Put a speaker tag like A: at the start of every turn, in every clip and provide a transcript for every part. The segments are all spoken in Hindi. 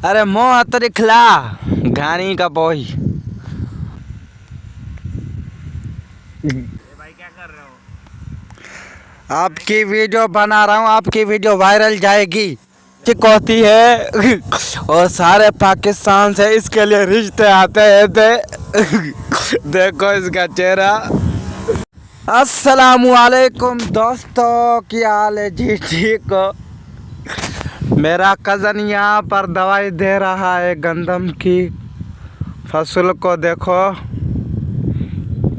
A: अरे मोह तरिखला घानी का बोई।
B: भाई क्या कर रहे हो?
A: आपकी वीडियो बना रहा हूँ, आपकी वीडियो वायरल जाएगी। कहती है और सारे पाकिस्तान से इसके लिए रिश्ते आते हैं देखो इसका चेहरा। अस्सलामुअलैकुम दोस्तों, क्या हाल है जी? ठीक हो? मेरा कज़न यहाँ पर दवाई दे रहा है गंदम की फसल को। देखो,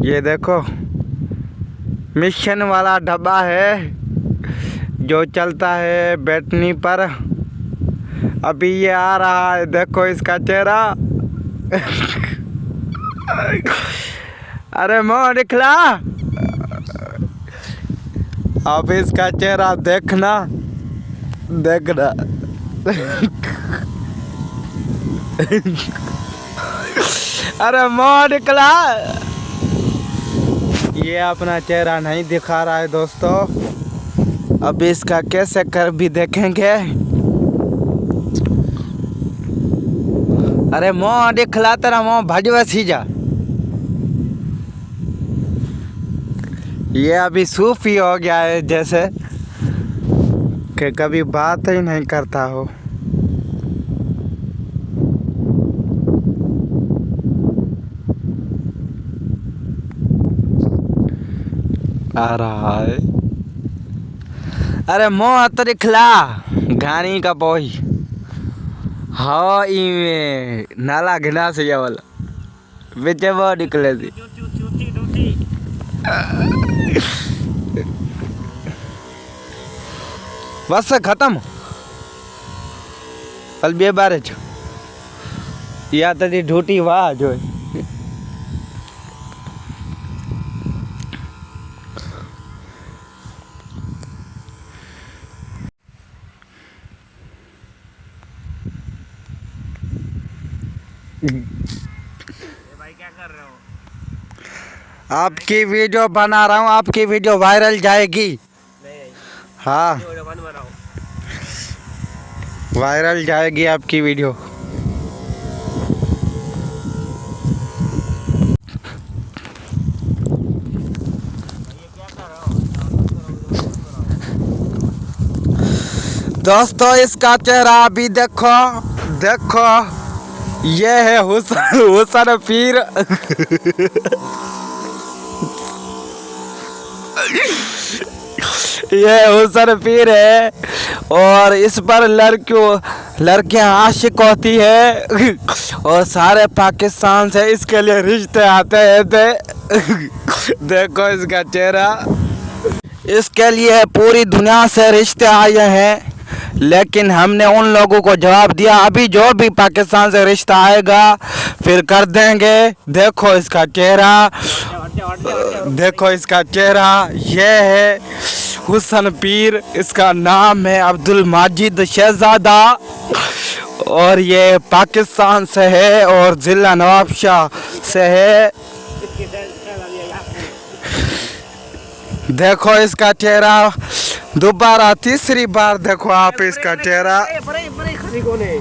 A: ये देखो मिशन वाला डब्बा है जो चलता है बैटरी पर। अभी ये आ रहा है, देखो इसका चेहरा। अरे मोह निकला, अब इसका चेहरा देखना देखना। अरे मोह निकला, ये अपना चेहरा नहीं दिखा रहा है दोस्तों। अब इसका कैसे कर भी देखेंगे। अरे मोह दिखला, तेरा मोह भजवा सी जा। ये अभी सूफी हो गया है, जैसे कि कभी बात ही नहीं करता हो। आ रहा है। अरे मोह तरिखला घानी का बोई। हाँ, इमे नाला घिना से वाला बेचे वो निकले थी। बस खत्म कल बे बारे छ या तरी ढूटी वाह जो
B: भाई क्या कर रहे हो?
A: आपकी वीडियो बना रहा हूँ, आपकी वीडियो वायरल जाएगी।
B: नहीं,
A: हाँ,
B: वीडियो बंद बनाओ।
A: वायरल जाएगी आपकी वीडियो।
B: ये क्या कर रहे हो?
A: दोस्तों इसका चेहरा अभी देखो देखो, ये है हुसन पीर। ये हुसन पीर है और इस पर लड़कियां आशिक होती है और सारे पाकिस्तान से इसके लिए रिश्ते आते हैं देखो इसका चेहरा। इसके लिए पूरी दुनिया से रिश्ते आए हैं, लेकिन हमने उन लोगों को जवाब दिया अभी जो भी पाकिस्तान से रिश्ता आएगा फिर कर देंगे। देखो इसका चेहरा, देखो इसका चेहरा। ये है हुसन पीर, इसका नाम है अब्दुल माजिद शहजादा और ये पाकिस्तान से है और ज़िला नवाबशाह से है। देखो इसका चेहरा, दोबारा तीसरी बार देखो आप इसका चेहरा।
B: बड़े खरी कौन है?